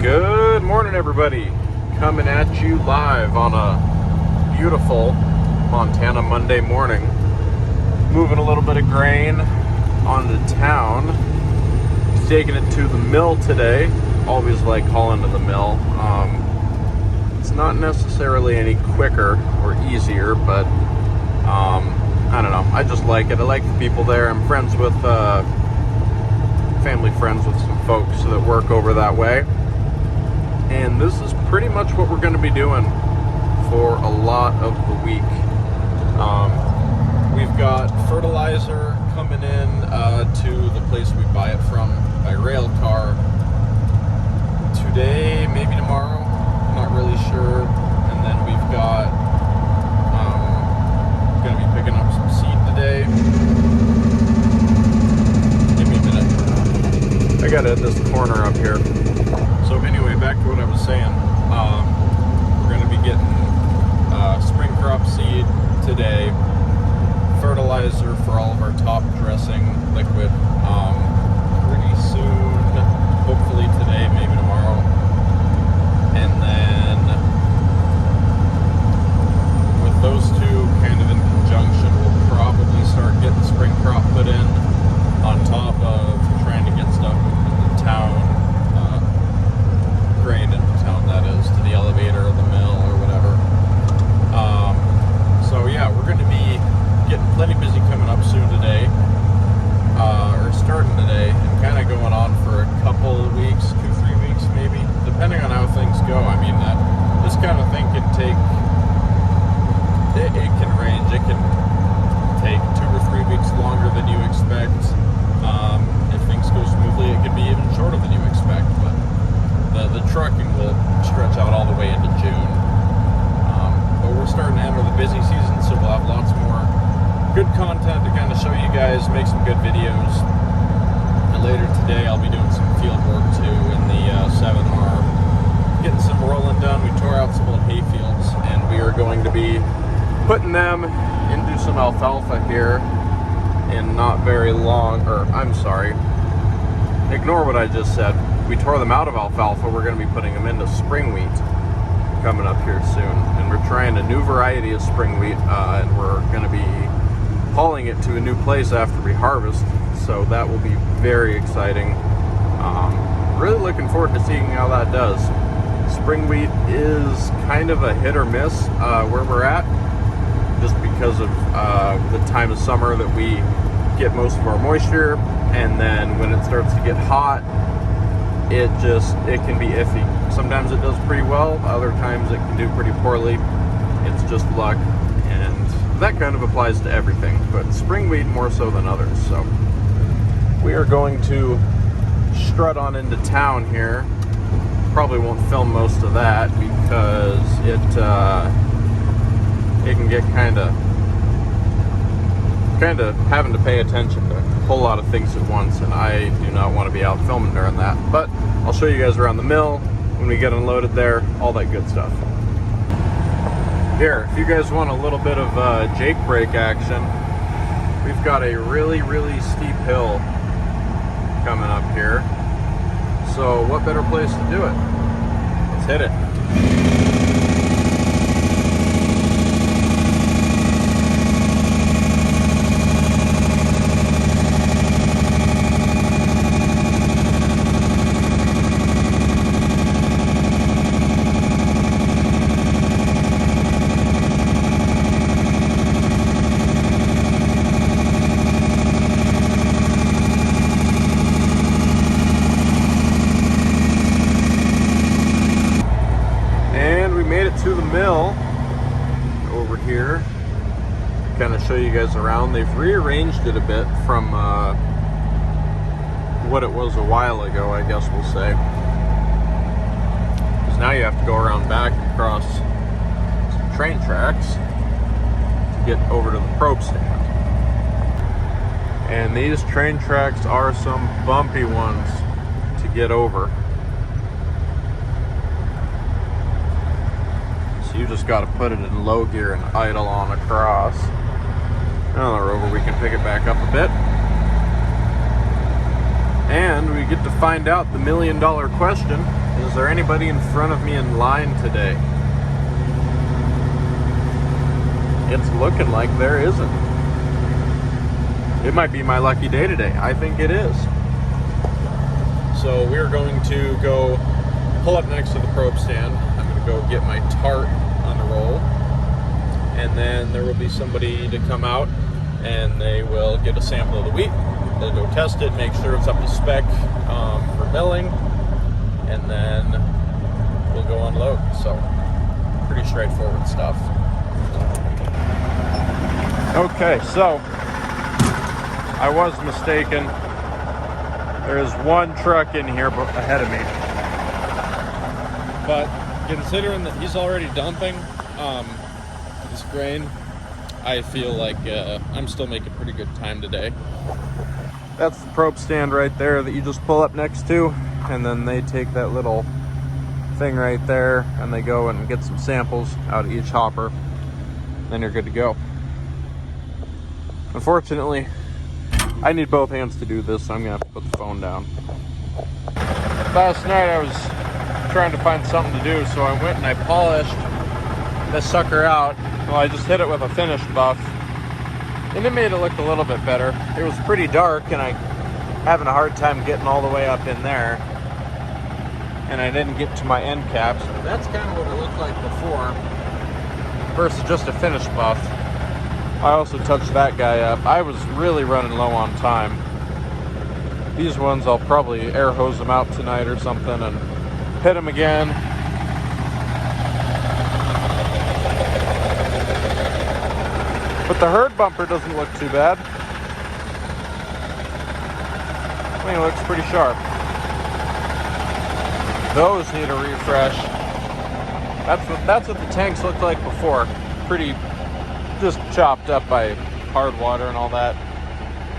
Good morning, everybody. Coming at you live on a beautiful Montana Monday morning. Moving a little bit of grain onto town. Taking it to the mill today. Always like hauling to the mill. It's not necessarily any quicker or easier, but I don't know. I just like it. I like the people there. I'm friends with family friends with some folks that work over that way. And this is pretty much what we're going to be doing for a lot of the week. We've got fertilizer coming in to the place we buy it from by rail car today, maybe tomorrow, not really sure. And then we've got going to be picking up some seed today. Give me a minute. I got to hit this corner up here. So anyway, back to what I was saying. We're going to be getting spring crop seed today, fertilizer for all of our top dressing liquid pretty soon, hopefully today, maybe tomorrow. And then with those two kind of in conjunction, we'll probably start getting spring crop put in on top of trying to get stuff into town. Grain into town, that is, to the elevator or the mill or whatever. So yeah, we're going to be getting plenty busy coming up soon today, or starting today, and kind of going on for a couple of weeks, 2-3 weeks maybe, depending on how things go. I mean, this kind of thing can take, it can range. It can take 2 or 3 weeks longer than you expect. If things go smoothly, it could be even shorter than you expect, but the trucking will stretch out all the way into June. But we're starting to enter the busy season, so we'll have lots more good content to kind of show you guys, make some good videos. And later today, I'll be doing some field work too in the 7R. Getting some rolling done. We tore out some old hay fields, and we are going to be putting them into some alfalfa here in not very long, or I'm sorry, ignore what I just said. We tore them out of alfalfa. We're going to be putting them into spring wheat coming up here soon. And we're trying a new variety of spring wheat, and we're going to be hauling it to a new place after we harvest. So that will be very exciting. Really looking forward to seeing how that does. Spring wheat is kind of a hit or miss where we're at, just because of the time of summer that we get most of our moisture, and then when it starts to get hot, it can be iffy. Sometimes it does pretty well, other times it can do pretty poorly. It's just luck, and that kind of applies to everything, but spring wheat more so than others. So we are going to strut on into town here. Probably won't film most of that because it can get kind of having to pay attention to a whole lot of things at once, and I do not want to be out filming during that. But I'll show you guys around the mill when we get unloaded there, all that good stuff. Here, if you guys want a little bit of Jake brake action, we've got a really, really steep hill coming up here. So what better place to do it? Let's hit it. To the mill over here, kind of show you guys around. They've rearranged it a bit from what it was a while ago, I guess we'll say, because now you have to go around back across some train tracks to get over to the probe stand. And these train tracks are some bumpy ones to get over. So you just got to put it in low gear and idle on across. On the rover, we can pick it back up a bit. And we get to find out the $1 million question Is there anybody in front of me in line today? It's looking like there isn't. It might be my lucky day today. I think it is. So we're going to go pull up next to the probe stand. I'm going to go get my tart on the roll. And then there will be somebody to come out and they will get a sample of the wheat. They'll go test it, make sure it's up to spec for milling. And then we'll go unload. So pretty straightforward stuff. Okay, so I was mistaken. There is one truck in here ahead of me. But considering that he's already dumping this grain, I feel like I'm still making pretty good time today. That's the probe stand right there that you just pull up next to, and then they take that little thing right there and they go and get some samples out of each hopper. Then you're good to go. Unfortunately, I need both hands to do this, so I'm gonna have to put the phone down. Last night I was trying to find something to do, so I went and I polished this sucker out. Well, I just hit it with a finish buff, and it made it look a little bit better. It was pretty dark, and I having a hard time getting all the way up in there, and I didn't get to my end caps. That's kind of what it looked like before, versus just a finish buff. I also touched that guy up. I was really running low on time. These ones I'll probably air hose them out tonight or something and hit them again. But the herd bumper doesn't look too bad. I mean, it looks pretty sharp. Those need a refresh. That's what the tanks looked like before. Pretty just chopped up by hard water and all that.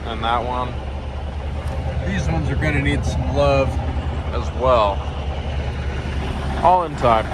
And that one. These ones are gonna need some love as well. All in time.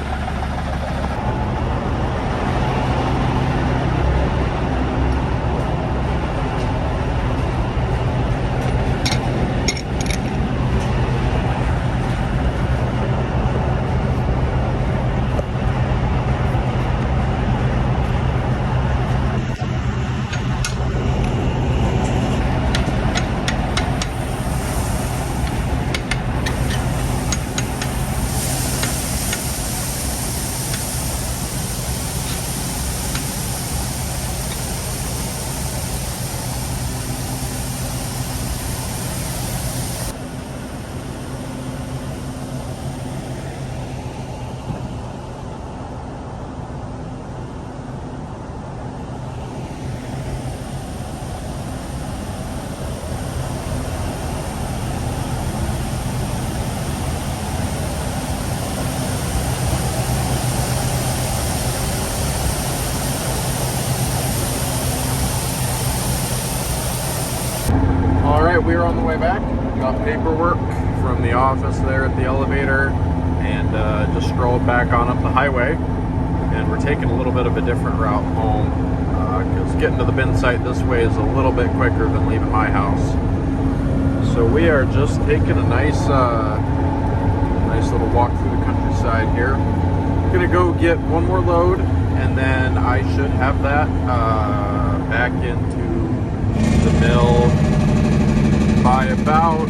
We're on the way back. Got paperwork from the office there at the elevator, and just strolled back on up the highway. And we're taking a little bit of a different route home because getting to the bin site this way is a little bit quicker than leaving my house. So we are just taking a nice little walk through the countryside here. Gonna go get one more load, and then I should have that back into the mill by about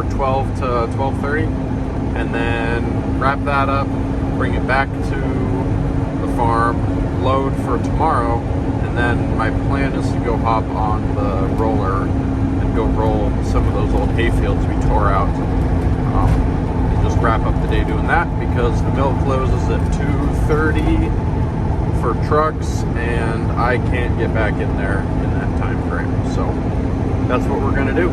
12 to 12:30, and then wrap that up, bring it back to the farm, load for tomorrow, and then my plan is to go hop on the roller and go roll some of those old hay fields we tore out. And just wrap up the day doing that because the mill closes at 2:30 for trucks, and I can't get back in there in that time frame. So that's what we're gonna do.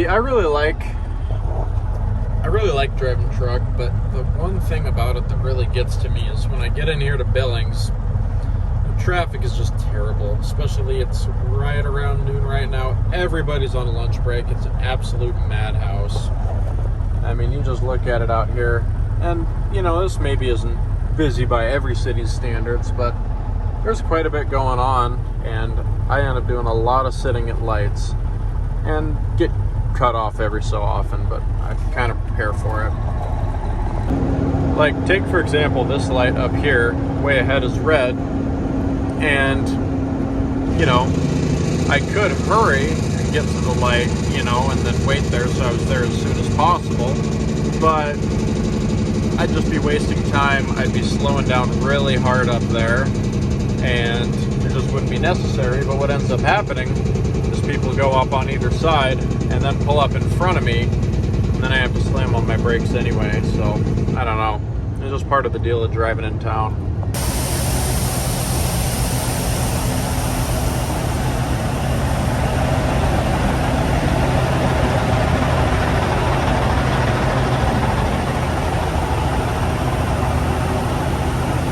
I really like driving truck, but the one thing about it that really gets to me is when I get in here to Billings, the traffic is just terrible. Especially it's right around noon right now. Everybody's on a lunch break. It's an absolute madhouse. I mean, you just look at it out here, and you know, this maybe isn't busy by every city's standards, but there's quite a bit going on, and I end up doing a lot of sitting at lights and get cut off every so often, but I kind of prepare for it. Like, take for example this light up here, way ahead is red, and you know, I could hurry and get to the light, you know, and then wait there so I was there as soon as possible, but I'd just be wasting time. I'd be slowing down really hard up there, and it just wouldn't be necessary. But what ends up happening is people go up on either side and then pull up in front of me, and then I have to slam on my brakes anyway. So I don't know, it's just part of the deal of driving in town.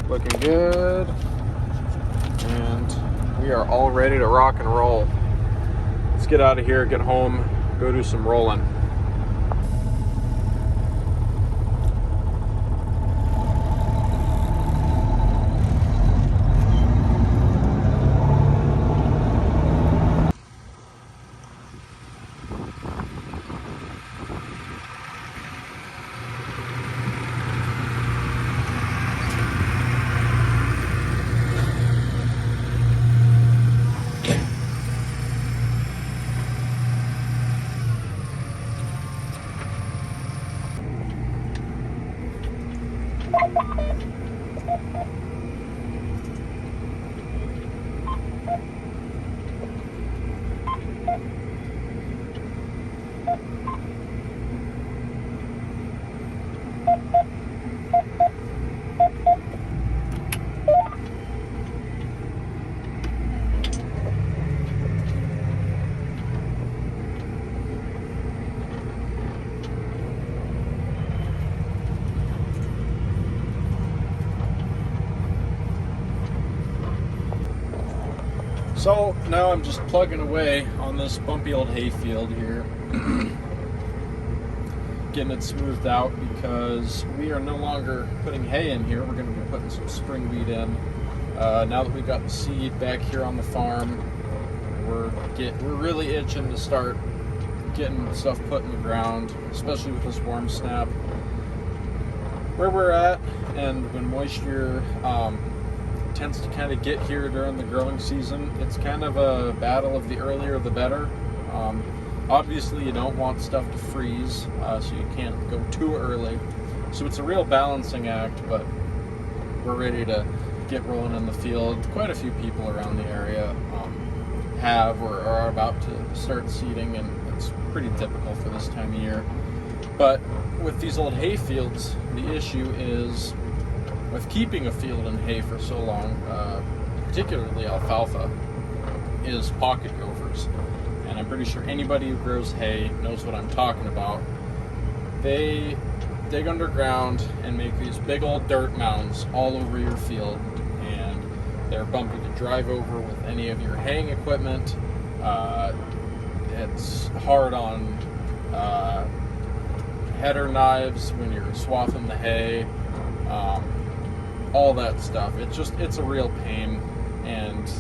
Looking good, and we are all ready to rock and roll. Let's get out of here, get home, go do some rolling. So now I'm just plugging away on this bumpy old hayfield here, getting it smoothed out because we are no longer putting hay in here. We're going to be putting some spring wheat in. Now that we got the seed back here on the farm, we're really itching to start getting stuff put in the ground, especially with this warm snap. Where we're at, and when moisture tends to kind of get here during the growing season, it's kind of a battle of the earlier the better. Obviously you don't want stuff to freeze, so you can't go too early. So it's a real balancing act, but we're ready to get rolling in the field. Quite a few people around the area have or are about to start seeding, and it's pretty typical for this time of year. But with these old hay fields, the issue is with keeping a field in hay for so long, particularly alfalfa, is pocket gophers. And I'm pretty sure anybody who grows hay knows what I'm talking about. They dig underground and make these big old dirt mounds all over your field, and they're bumpy to drive over with any of your haying equipment. It's hard on header knives when you're swathing the hay. All that stuff. It's a real pain, and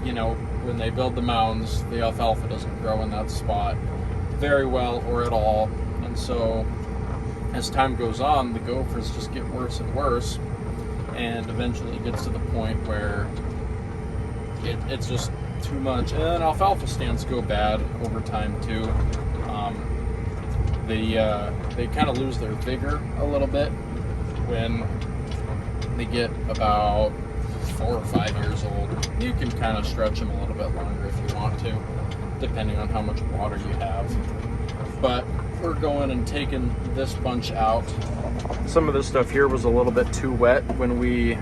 you know, when they build the mounds, the alfalfa doesn't grow in that spot very well or at all, and so as time goes on, the gophers just get worse and worse, and eventually it gets to the point where it's just too much, and then alfalfa stands go bad over time too. They kind of lose their vigor a little bit when they get about 4 or 5 years old. You can kind of stretch them a little bit longer if you want to, depending on how much water you have. But we're going and taking this bunch out. Some of this stuff here was a little bit too wet when we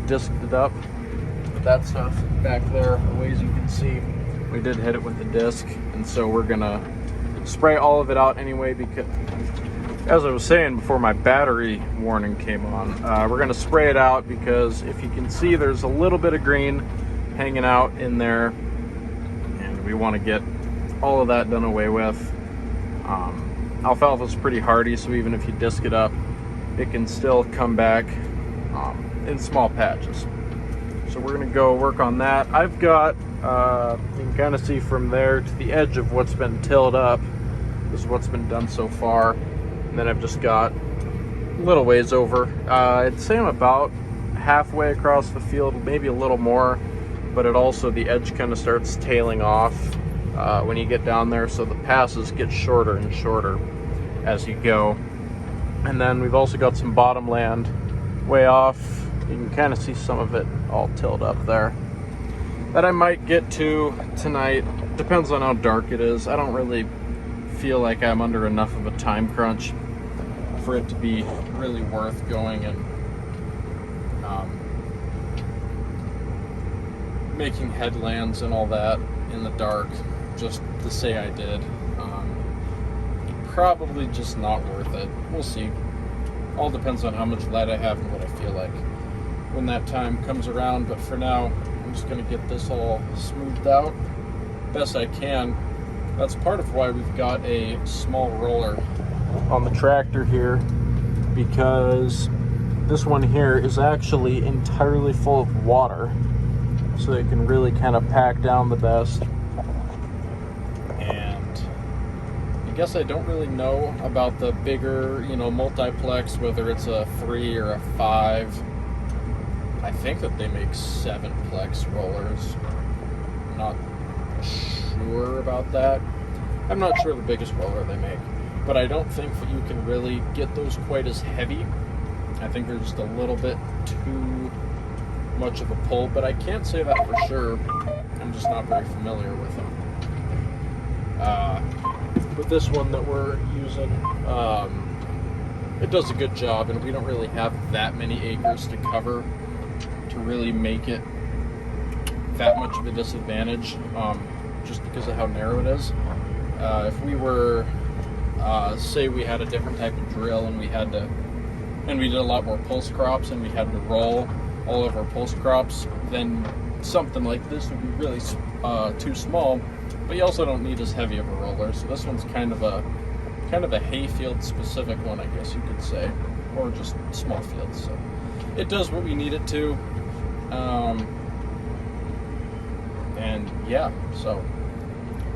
disked it up. But that stuff back there, the ways you can see, we did hit it with the disc, and so we're gonna spray all of it out anyway, because as I was saying before my battery warning came on, we're going to spray it out because if you can see, there's a little bit of green hanging out in there, and we want to get all of that done away with. Alfalfa is pretty hardy, so even if you disc it up, it can still come back in small patches. So we're going to go work on that. I've got, you can kind of see from there to the edge of what's been tilled up. This is what's been done so far. And then I've just got a little ways over. I'd say I'm about halfway across the field, maybe a little more, but it also, the edge kind of starts tailing off when you get down there, so the passes get shorter and shorter as you go. And then we've also got some bottom land way off. You can kind of see some of it all tilled up there that I might get to tonight. Depends on how dark it is. I don't really feel like I'm under enough of a time crunch for it to be really worth going and making headlands and all that in the dark just to say I did. Probably just not worth it. We'll see. All depends on how much light I have and what I feel like when that time comes around. But for now, I'm just going to get this all smoothed out best I can. That's part of why we've got a small roller on the tractor here, because this one here is actually entirely full of water, so it can really kind of pack down the best. And I guess I don't really know about the bigger, multiplex, whether it's a 3 or a 5. I think that they make 7-plex rollers. I'm not sure about that. I'm not sure the biggest roller they make, but I don't think that you can really get those quite as heavy. I think they're just a little bit too much of a pull, but I can't say that for sure. I'm just not very familiar with them. With this one that we're using, it does a good job, and we don't really have that many acres to cover to really make it that much of a disadvantage, just because of how narrow it is. If we were, say we had a different type of drill and we did a lot more pulse crops and we had to roll all of our pulse crops, then something like this would be really too small, but you also don't need as heavy of a roller. So this one's kind of a hayfield specific one, I guess you could say, or just small fields. So it does what we need it to. And yeah, so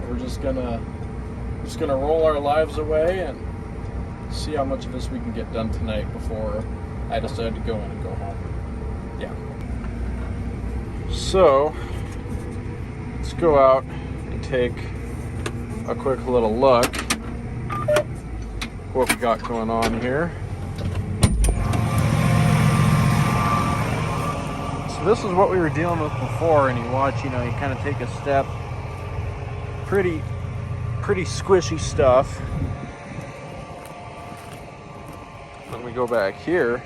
we're just gonna roll our lives away and see how much of this we can get done tonight before I decide to go in and go home. Yeah. So let's go out and take a quick little look what we got going on here. So this is what we were dealing with before, and you watch, you kind of take a step, pretty squishy stuff. When we go back here,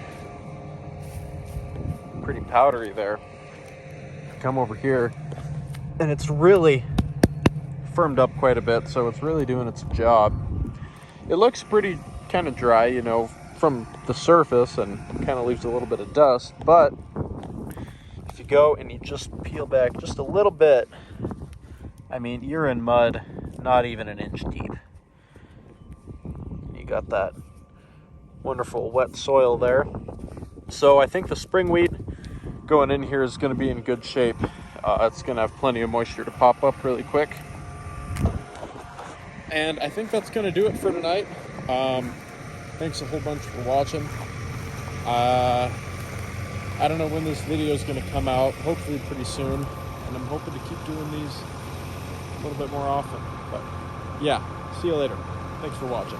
pretty powdery there. Come over here, and it's really firmed up quite a bit, so it's really doing its job. It looks pretty kind of dry, from the surface, and kind of leaves a little bit of dust, but if you go and you just peel back just a little bit, I mean, you're in mud not even an inch deep. You got that wonderful wet soil there. So I think the spring wheat going in here is going to be in good shape. It's going to have plenty of moisture to pop up really quick. And I think that's going to do it for tonight. Thanks a whole bunch for watching. I don't know when this video is going to come out. Hopefully pretty soon. And I'm hoping to keep doing these a little bit more often. But yeah, see you later. Thanks for watching.